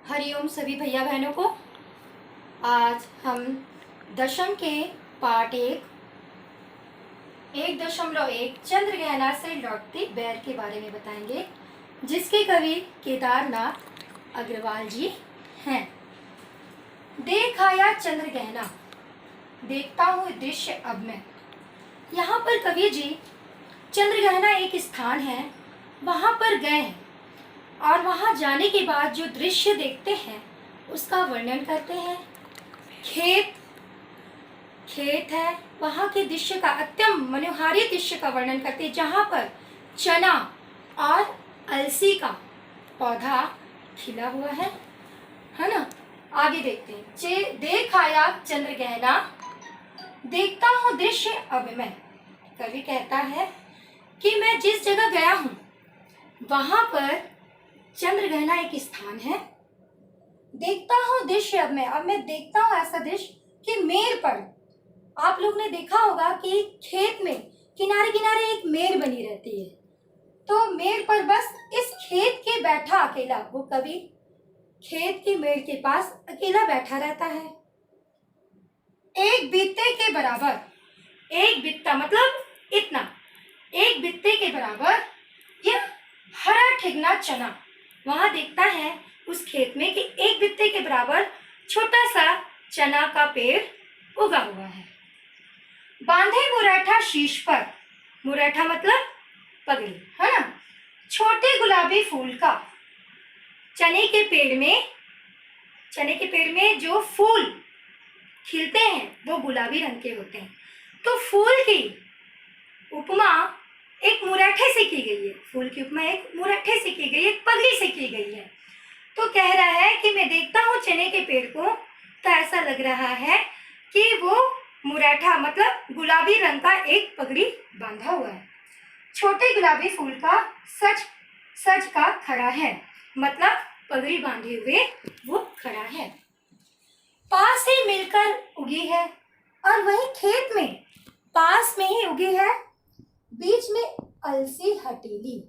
हरिओम सभी भैया बहनों को। आज हम दशम के पाठ 1.1 चंद्रग्रहण से लौटती बैर के बारे में बताएंगे, जिसके कवि केदारनाथ अग्रवाल जी हैं। देख आया चंद्रग्रहण, देखता हूँ दृश्य अब मैं। यहाँ पर कवि जी चंद्रग्रहण एक स्थान है, वहाँ पर गए हैं और वहाँ जाने के बाद जो दृश्य देखते हैं उसका वर्णन करते हैं। खेत है, वहाँ के दृश्य का अत्यंत मनोहारी दृश्य का वर्णन करते हैं, जहाँ पर चना और अलसी का पौधा खिला हुआ है ना। आगे देखते हैं। देख आया चंद्रग्रहण, देखता हूँ दृश्य अब मैं। कवि कहता है कि मैं जिस जगह गया हूँ वहाँ पर चंद्रग्रहण एक स्थान है, देखता हूँ दृश्य अब मैं देखता हूँ ऐसा दृश्य कि मेर पर, आप लोग ने देखा होगा कि खेत में किनारे किनारे एक मेर बनी रहती है, तो मेर पर बस इस खेत के बैठा अकेला, वो कवि खेत की मेर के पास अकेला बैठा रहता है। एक बित्ते के बराबर, एक बित्ता मतलब इतना, एक बित्ते के बराबर यह हरा ठिगना चना, वहां देखता है उस खेत में कि एक बित्ते के बराबर छोटा सा चना का पेड़ उगा हुआ है। बांधे मुरैठा शीश पर, मुरैठा मतलब पगड़ी है ना, छोटे गुलाबी फूल का। चने के पेड़ में जो फूल खिलते हैं वो गुलाबी रंग के होते हैं, तो फूल की उपमा एक मुरैठे से की गई है, फूल की उपमा एक मुरैठे से की गई है, एक पगड़ी से की गई है। तो कह रहा है कि मैं देखता हूँ चने के पेड़ को, तो ऐसा लग रहा है कि वो मुरैठा मतलब गुलाबी रंग का एक पगड़ी बांधा हुआ है। छोटे गुलाबी फूल का सच का खड़ा है, मतलब पगड़ी बांधे हुए वो खड़ा है। पास ही मिलकर उगी है, और वही खेत में पास में ही उगी है, बीच में अलसी हटेली।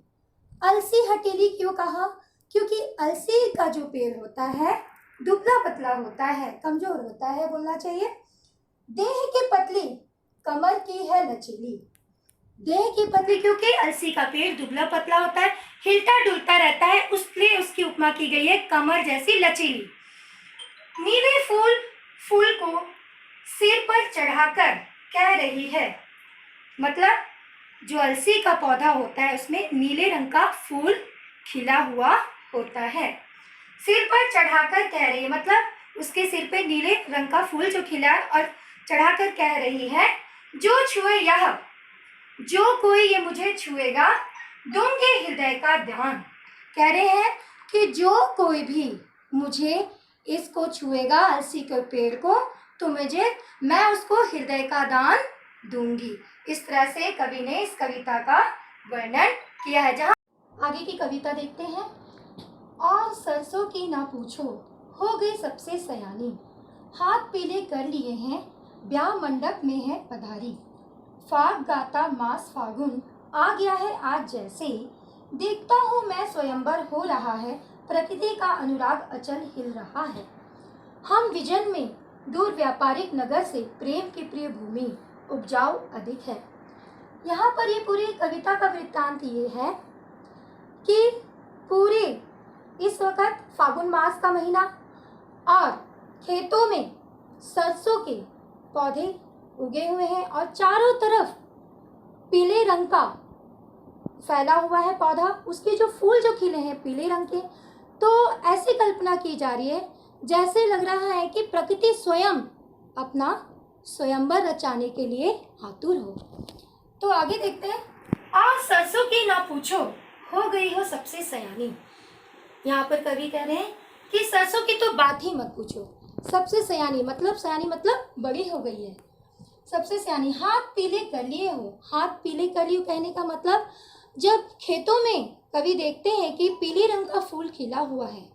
अलसी हटेली क्यों कहा? क्योंकि अलसी का जो पेड़ होता है दुबला पतला होता है, कमजोर होता है बोलना चाहिए। देह की पतली, कमर की है लचीली। देह की पतली क्योंकि अलसी का पेड़ दुबला पतला होता है, हिलता डुलता रहता है, उसलिए उसकी उपमा की गई है कमर जैसी लचीली। नीले फूल को सिर पर चढ़ाकर कह रही है, मतलब जो अलसी का पौधा होता है उसमें नीले रंग का फूल खिला हुआ होता है। सिर पर चढ़ाकर कह रही है, मतलब उसके सिर पे नीले रंग का फूल जो खिला और चढ़ाकर कह रही है, जो छुए यह, जो कोई ये मुझे छुएगा दूंगे हृदय का दान। कह रहे हैं कि जो कोई भी मुझे इसको छुएगा, अलसी के पेड़ को, तो मैं उसको हृदय का दान दूंगी। इस तरह से कवि ने इस कविता का वर्णन किया है। जहाँ आगे की कविता देखते हैं। और सरसों की ना पूछो, हो गई सबसे सयानी, हाथ पीले कर लिए हैं, ब्याह मंडप में है पधारी। फाग गाता मास फागुन आ गया है आज जैसे, देखता हूँ मैं स्वयंवर हो रहा है, प्रकृति का अनुराग अचल हिल रहा है। हम विजन में दूर व्यापारिक नगर से प्रेम की प्रिय भूमि उपजाऊ अधिक है। यहाँ पर ये पूरी कविता का वृत्तांत ये है कि पूरे इस वक्त फागुन मास का महीना और खेतों में सरसों के पौधे उगे हुए हैं और चारों तरफ पीले रंग का फैला हुआ है पौधा, उसके जो फूल जो खिले हैं पीले रंग के। तो ऐसी कल्पना की जा रही है जैसे लग रहा है कि प्रकृति स्वयं अपना स्वयंवर रचाने के लिए आतुर हो। तो आगे देखते हैं। आज सरसों की ना पूछो, हो गई हो सबसे सयानी। यहाँ पर कवि कह रहे हैं कि सरसों की तो बात ही मत पूछो, सबसे सयानी मतलब बड़ी हो गई है, सबसे सयानी। हाथ पीले कर लिए हो, हाथ पीले कर लिए कहने का मतलब जब खेतों में कवि देखते हैं कि पीले रंग का फूल खिला हुआ है,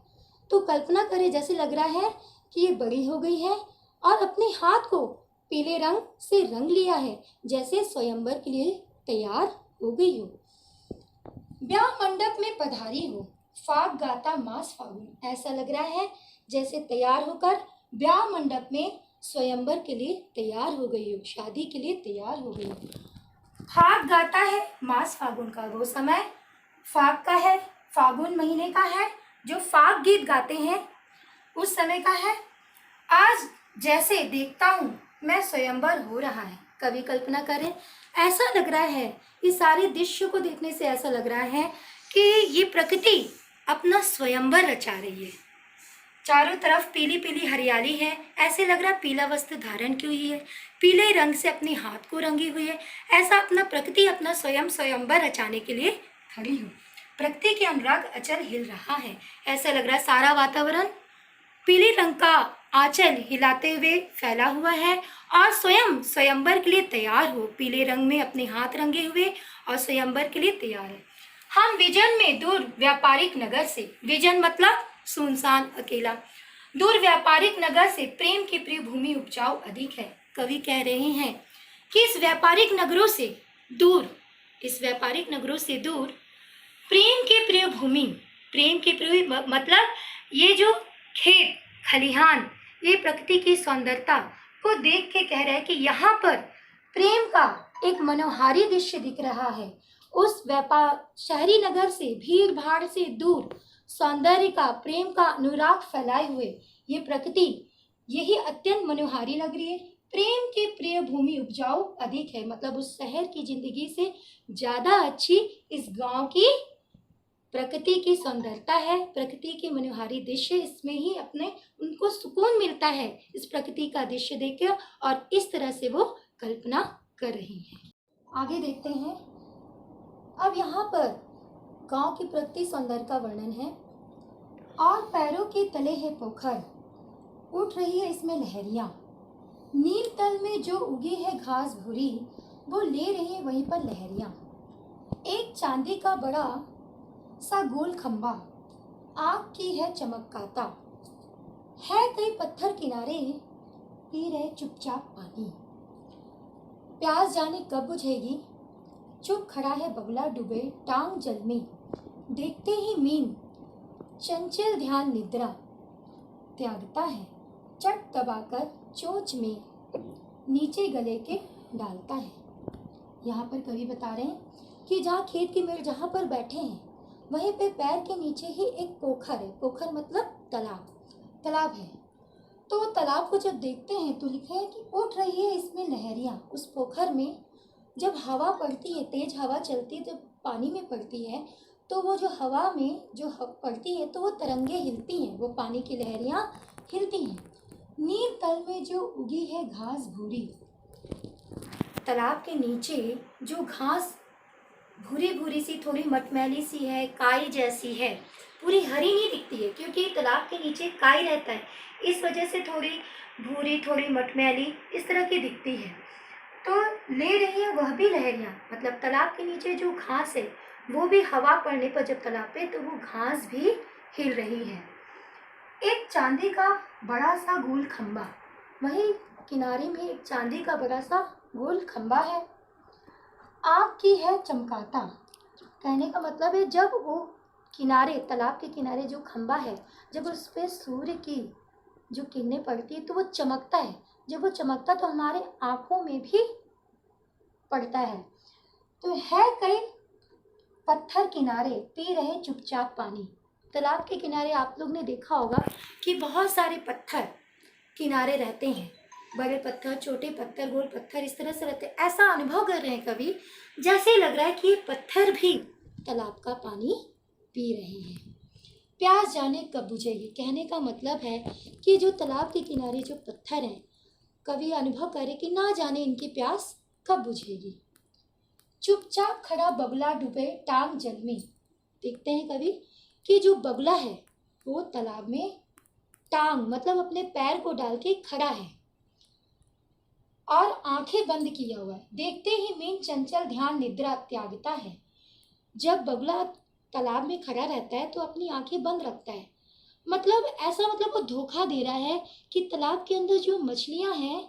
तो कल्पना करें जैसे लग रहा है कि ये बड़ी हो गई है और अपने हाथ को पीले रंग से रंग लिया है, जैसे स्वयंवर के लिए तैयार हो गई हो। ब्याह मंडप में पधारी हो, फाग गाता मास फागुन। ऐसा लग रहा है जैसे तैयार होकर ब्याह मंडप में स्वयंवर के लिए तैयार हो गई हो, शादी के लिए तैयार हो गई हो। फाग गाता है मास फागुन का वो समय फाग का है, फागुन महीने का है, जो फाग गीत गाते हैं उस समय का है। आज जैसे देखता हूँ मैं स्वयंवर हो रहा है। कवि कल्पना करें, ऐसा लग रहा है इस सारे दृश्य को देखने से ऐसा लग रहा है कि ये प्रकृति अपना स्वयंवर रचा रही है। चारों तरफ पीली पीली हरियाली है, ऐसे लग रहा है पीला वस्त्र धारण की हुई है, पीले रंग से अपने हाथ को रंगी हुई है। ऐसा अपना प्रकृति अपना स्वयंवर रचाने के लिए खड़ी हो। प्रकृति के अनुराग अचल हिल रहा है। ऐसा लग रहा है सारा वातावरण पीले रंग का आंचल हिलाते हुए फैला हुआ है और स्वयं स्वयंवर के लिए तैयार हो, पीले रंग में अपने हाथ रंगे हुए और स्वयंवर के लिए तैयार है। हम विजन में दूर व्यापारिक नगर से, विजन मतलब सुनसान अकेला, दूर व्यापारिक नगर से प्रेम की प्रिय भूमि उपजाऊ अधिक है। कवि कह रहे हैं कि इस व्यापारिक नगरों से दूर, इस व्यापारिक नगरों से दूर प्रेम की प्रिय भूमि, प्रेम की प्रिय मतलब ये जो खेत खलिहान, ये प्रकृति की सौंदर्यता को देख के कह रहा है कि यहाँ पर प्रेम का एक मनोहारी दृश्य दिख रहा है। उस शहरी नगर से, भीड़ भाड़ से दूर सौंदर्य का, प्रेम का अनुराग फैलाए हुए ये प्रकृति यही अत्यंत मनोहारी लग रही है। प्रेम की प्रिय भूमि उपजाऊ अधिक है, मतलब उस शहर की जिंदगी से ज्यादा अच्छी इस गांव की प्रकृति की सौंदर्यता है, प्रकृति की मनोहारी दृश्य, इसमें ही अपने उनको सुकून मिलता है इस प्रकृति का दृश्य देखकर, और इस तरह से वो कल्पना कर रही हैं। आगे देखते हैं। अब यहाँ पर गांव की प्रकृति सौंदर्य का वर्णन है। और पैरों के तले है पोखर, उठ रही है इसमें लहरियां, नील तल में जो उगी है घास भूरी, वो ले रही है वहीं पर लहरियां। एक चांदी का बड़ा सा गोल खंबा आग की है चमकाता, है कई पत्थर किनारे पी रहे चुपचाप पानी। प्यास जाने कब बुझेगी, चुप खड़ा है बगुला डूबे टांग जल में, देखते ही मीन चंचल ध्यान निद्रा त्यागता है, चट दबाकर चोंच में नीचे गले के डालता है। यहाँ पर कवि बता रहे हैं कि जहाँ खेत की मेड़ जहाँ पर बैठे हैं वहीं पे पैर के नीचे ही एक पोखर है। पोखर मतलब तालाब, तालाब है। तो तालाब को जब देखते हैं तो लिखा है कि उठ रही है इसमें लहरियाँ। उस पोखर में जब हवा पड़ती है, तेज हवा चलती है, जब पानी में पड़ती है तो वो जो हवा में जो पड़ती है तो वो तरंगे हिलती हैं, वो पानी की लहरियाँ हिलती हैं। नील तल में जो उगी है घास भूरी, तालाब के नीचे जो घास भूरी भूरी सी, थोड़ी मटमैली सी है, काई जैसी है, पूरी हरी नहीं दिखती है क्योंकि तालाब के नीचे काई रहता है, इस वजह से थोड़ी भूरी, थोड़ी मटमैली इस तरह की दिखती है। तो ले रही है वह भी लहरियाँ, मतलब तालाब के नीचे जो घास है वो भी हवा पड़ने पर जब तालाब पे, तो वो घास भी हिल रही है। एक चांदी का बड़ा सा गोल खंबा, वहीं किनारे में एक चांदी का बड़ा सा गोल खंबा है, आग की है चमकाता। कहने का मतलब है जब वो किनारे, तालाब के किनारे जो खंबा है, जब उस पर सूर्य की जो किरणें पड़ती है तो वो चमकता है। जब वो चमकता तो हमारे आँखों में भी पड़ता है। तो है कई पत्थर किनारे पी रहे चुपचाप पानी। तालाब के किनारे आप लोग ने देखा होगा कि बहुत सारे पत्थर किनारे रहते हैं, बड़े पत्थर, छोटे पत्थर, गोल पत्थर, इस तरह से रहते हैं। ऐसा अनुभव कर रहे हैं कवि, जैसे लग रहा है कि ये पत्थर भी तालाब का पानी पी रहे हैं। प्यास जाने कब बुझेगी, कहने का मतलब है कि जो तालाब के किनारे जो पत्थर हैं, कवि अनुभव करे कि ना जाने इनकी प्यास कब बुझेगी। चुपचाप खड़ा बगुला डूबे टांग जल में, देखते हैं कवि कि जो बगुला है वो तालाब में टांग मतलब अपने पैर को डाल के खड़ा है और आंखें बंद किया हुआ है। देखते ही मीन चंचल ध्यान निद्रा त्यागता है। जब बगुला तालाब में खड़ा रहता है तो अपनी आंखें बंद रखता है, मतलब ऐसा, मतलब वो धोखा दे रहा है कि तालाब के अंदर जो मछलियां हैं,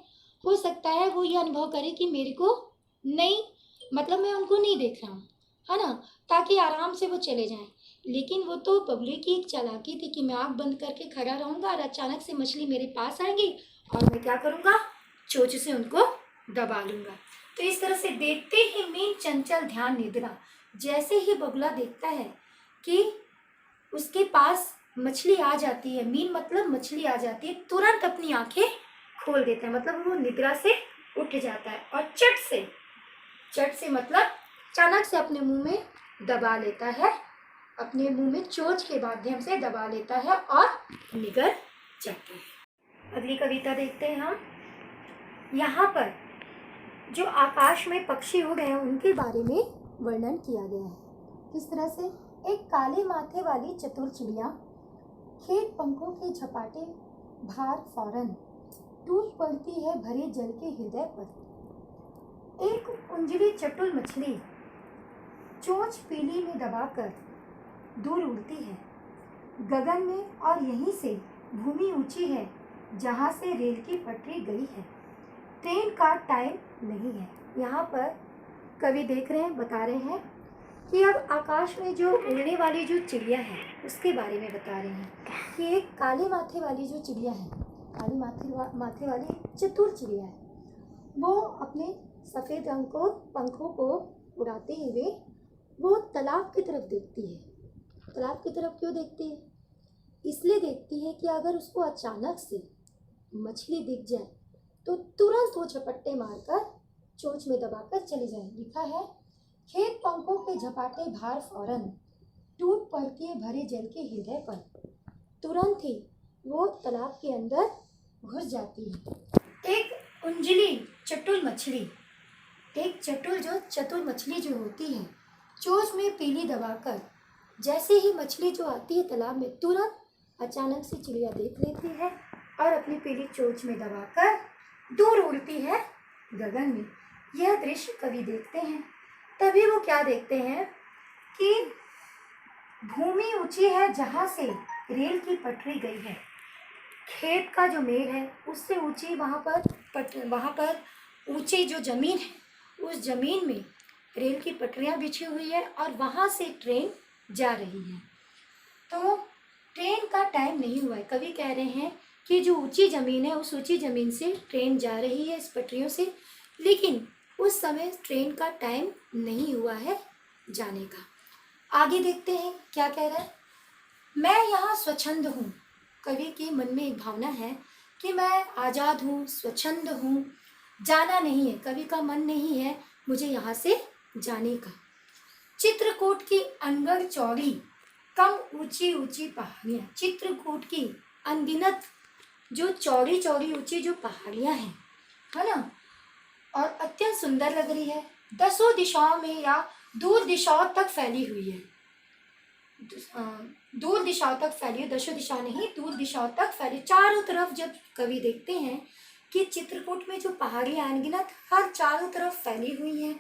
हो सकता है वो ये अनुभव करे कि मेरे को नहीं, मतलब मैं उनको नहीं देख रहा हूँ, है ना, ताकि आराम से वो चले जाएं। लेकिन वो तो बगुले की एक चालाकी थी कि मैं आँख बंद करके खड़ा रहूँगा और अचानक से मछली मेरे पास आएंगी और मैं क्या करूँगा, चोंच से उनको दबा लूँगा। तो इस तरह से देखते ही मीन चंचल ध्यान निद्रा, जैसे ही बगुला देखता है कि उसके पास मछली आ जाती है, मीन मतलब मछली आ जाती है, तुरंत अपनी आंखें खोल देता है, मतलब वो निद्रा से उठ जाता है और चट से मतलब अचानक से अपने मुंह में दबा लेता है, अपने मुंह में चोंच के माध्यम से दबा लेता है और निगल जाता है। अगली कविता देखते हैं हम। यहाँ पर जो आकाश में पक्षी उड़ रहे हैं उनके बारे में वर्णन किया गया है। किस तरह से, एक काले माथे वाली चतुर चिड़िया, खेत पंखों के झपाटे भार फौरन, टूट पड़ती है भरे जल के हृदय पर। एक उंजली चटुल मछली, चोंच पीली में दबाकर दूर उड़ती है गगन में, और यहीं से भूमि ऊंची है जहाँ से रेल की पटरी गई है, ट्रेन का टाइम नहीं है। यहाँ पर कवि देख रहे हैं, बता रहे हैं कि अब आकाश में जो उड़ने वाली जो चिड़िया है उसके बारे में बता रहे हैं कि एक काले माथे वाली जो चिड़िया है, काले माथे वाली चतुर चिड़िया है, वो अपने सफ़ेद रंग को पंखों को उड़ाते हुए वो तालाब की तरफ देखती है। तालाब की तरफ क्यों देखती है? इसलिए देखती है कि अगर उसको अचानक से मछली दिख जाए तो तुरंत वो झपट्टे मारकर चोंच में दबाकर चली जाए। लिखा है, खेत पंखों के झपाटे भार फौरन, टूट पड़ती है भरे जल के हृदय पर, तुरंत ही वो तालाब के अंदर घुस जाती है। एक उंजली चटुल मछली, एक चतुर मछली जो होती है, चोंच में पीली दबाकर जैसे ही मछली जो आती है तालाब में, तुरंत अचानक से चिड़िया देख लेती है और अपनी पीली चोंच में दबाकर दूर उड़ती है गगन में। यह दृश्य कवि देखते हैं, तभी वो क्या देखते हैं कि भूमि ऊंची है जहाँ से रेल की पटरी गई है, खेत का जो मेड़ है उससे ऊंची, वहाँ पर ऊंची जो जमीन है उस जमीन में रेल की पटरियाँ बिछी हुई है और वहाँ से ट्रेन जा रही है। तो ट्रेन का टाइम नहीं हुआ है। कवि कह रहे हैं कि जो ऊंची ज़मीन है उस ऊंची ज़मीन से ट्रेन जा रही है इस पटरियों से, लेकिन उस समय ट्रेन का टाइम नहीं हुआ है जाने का। आगे देखते हैं क्या कह रहा है। मैं यहाँ स्वच्छंद हूँ, कवि के मन में एक भावना है कि मैं आज़ाद हूँ, स्वच्छंद हूँ, जाना नहीं है, कवि का मन नहीं है मुझे यहाँ से जाने का। चित्रकूट की अनगढ़ चौड़ी कम ऊंची ऊंची पहाड़ियाँ, चित्रकूट की अनगिनत जो चौड़ी चौड़ी ऊंची जो पहाड़ियाँ हैं, है ना, और अत्यंत सुंदर लग रही है, दसों दिशाओं में या दूर दिशाओं तक फैली हुई है। दूर दिशाओं तक फैली है, दसों दिशा नहीं, दूर दिशाओं तक फैली। चारों तरफ जब कवि देखते हैं कि चित्रकूट में जो पहाड़ियाँ अनगिनत हर चारों तरफ फैली हुई हैं,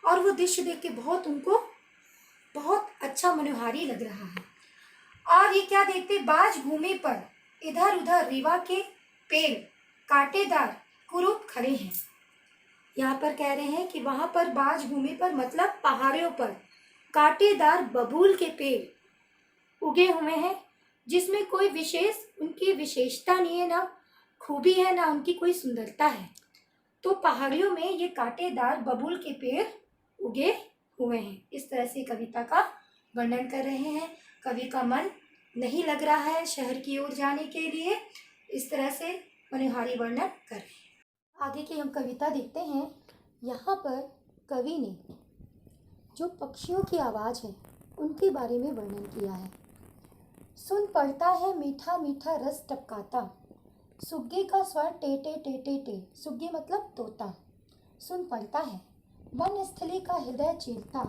और वो दृश्य देख के उनको बहुत अच्छा मनोहारी लग रहा है। और ये क्या देखते, बाज भूमि पर इधर उधर रीवा के पेड़ कांटेदार कुरूप खड़े हैं। यहाँ पर कह रहे हैं कि वहाँ पर बाज भूमि पर मतलब पहाड़ियों पर कांटेदार बबूल के पेड़ उगे हुए हैं, जिसमें कोई विशेष उनकी विशेषता नहीं है, ना खूबी है, ना उनकी कोई सुंदरता है। तो पहाड़ियों में ये कांटेदार बबूल के पेड़ उगे हुए हैं। इस तरह से कविता का वर्णन कर रहे हैं। कवि का मन नहीं लग रहा है शहर की ओर जाने के लिए, इस तरह से मनोहारी वर्णन कर रहे हैं। आगे की हम कविता देखते हैं। यहाँ पर कवि ने जो पक्षियों की आवाज़ है उनके बारे में वर्णन किया है। सुन पड़ता है मीठा मीठा रस टपकाता, सुग्गे का स्वर टे टे टे टे टे, सुग्गे मतलब तोता। सुन पड़ता है वन स्थली का हृदय चीरता,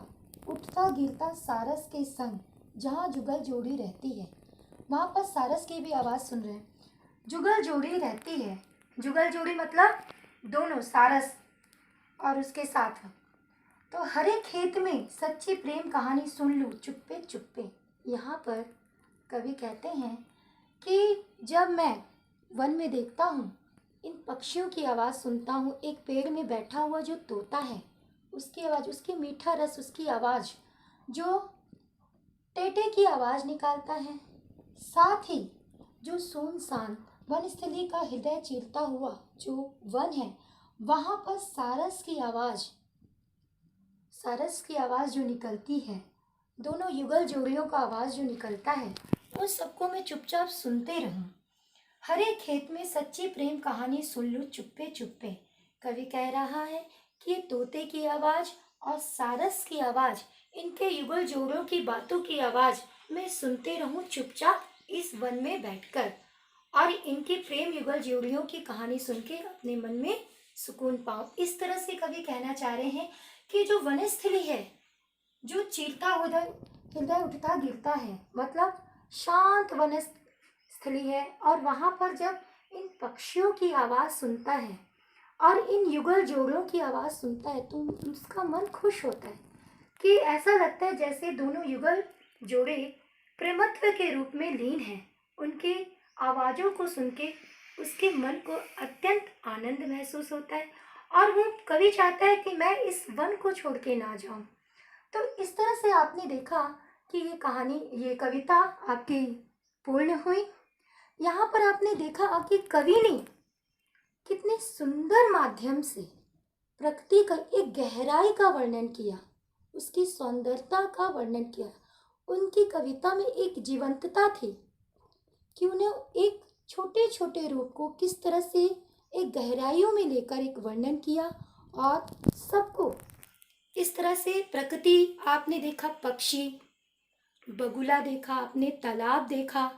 उठता गिरता सारस के संग, जहाँ जुगल जोड़ी रहती है। वहाँ पर सारस की भी आवाज़ सुन रहे हैं, जुगल जोड़ी रहती है। जुगल जोड़ी मतलब दोनों, सारस और उसके साथ। तो हरे खेत में सच्ची प्रेम कहानी सुन लूँ चुप्पे चुप्पे। यहाँ पर कवि कहते हैं कि जब मैं वन में देखता हूँ, इन पक्षियों की आवाज़ सुनता हूँ, एक पेड़ में बैठा हुआ जो तोता है उसकी आवाज़, उसकी मीठा रस, उसकी आवाज़ जो टेटे की आवाज निकालता है। साथ ही जो सुनसान वनस्थली का हृदय चीरता हुआ जो वन है, वहां पर सारस की आवाज जो निकलती है, दोनों युगल जोड़ियों का आवाज जो निकलता है, उन सबको मैं चुपचाप सुनते रहूं। हरे खेत में सच्ची प्रेम कहानी सुन लूं चुप्पे चुप्पे। कवि कह रहा है कि ये तोते की आवाज और सारस की आवाज, इनके युगल जोड़ों की बातों की आवाज मैं सुनते रहूं चुपचाप इस वन में बैठकर, और इनकी प्रेम युगल जोड़ियों की कहानी सुन के अपने मन में सुकून पाऊं। इस तरह से कवि कहना चाह रहे हैं कि जो वनस्थली है, जो चीरता हृदय हृदय उठता गिरता है, मतलब शांत वनस्थली है, और वहां पर जब इन पक्षियों की आवाज सुनता है और इन युगल जोड़ों की आवाज सुनता है तो उसका मन खुश होता है, कि ऐसा लगता है जैसे दोनों युगल जोड़े प्रेमत्व के रूप में लीन हैं। उनकी आवाजों को सुन के उसके मन को अत्यंत आनंद महसूस होता है, और वो कवि चाहता है कि मैं इस वन को छोड़ के ना जाऊं। तो इस तरह से आपने देखा कि ये कविता आपकी पूर्ण हुई। यहाँ पर आपने देखा कि कवि ने कितने सुंदर माध्यम से प्रकृति का एक गहराई का वर्णन किया, उसकी सौंदर्यता का वर्णन किया। उनकी कविता में एक जीवंतता थी कि उन्हें एक छोटे छोटे रूप को किस तरह से एक गहराइयों में लेकर एक वर्णन किया, और सबको इस तरह से प्रकृति आपने देखा, पक्षी बगुला देखा, आपने तालाब देखा,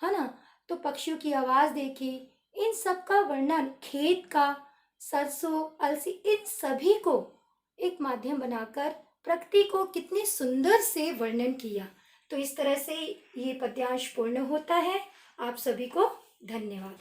है ना, तो पक्षियों की आवाज देखी, इन सब का वर्णन, खेत का, सरसों अलसी, इन सभी को एक माध्यम बनाकर प्रकृति को कितने सुंदर से वर्णन किया। तो इस तरह से ये पद्यांश पूर्ण होता है। आप सभी को धन्यवाद।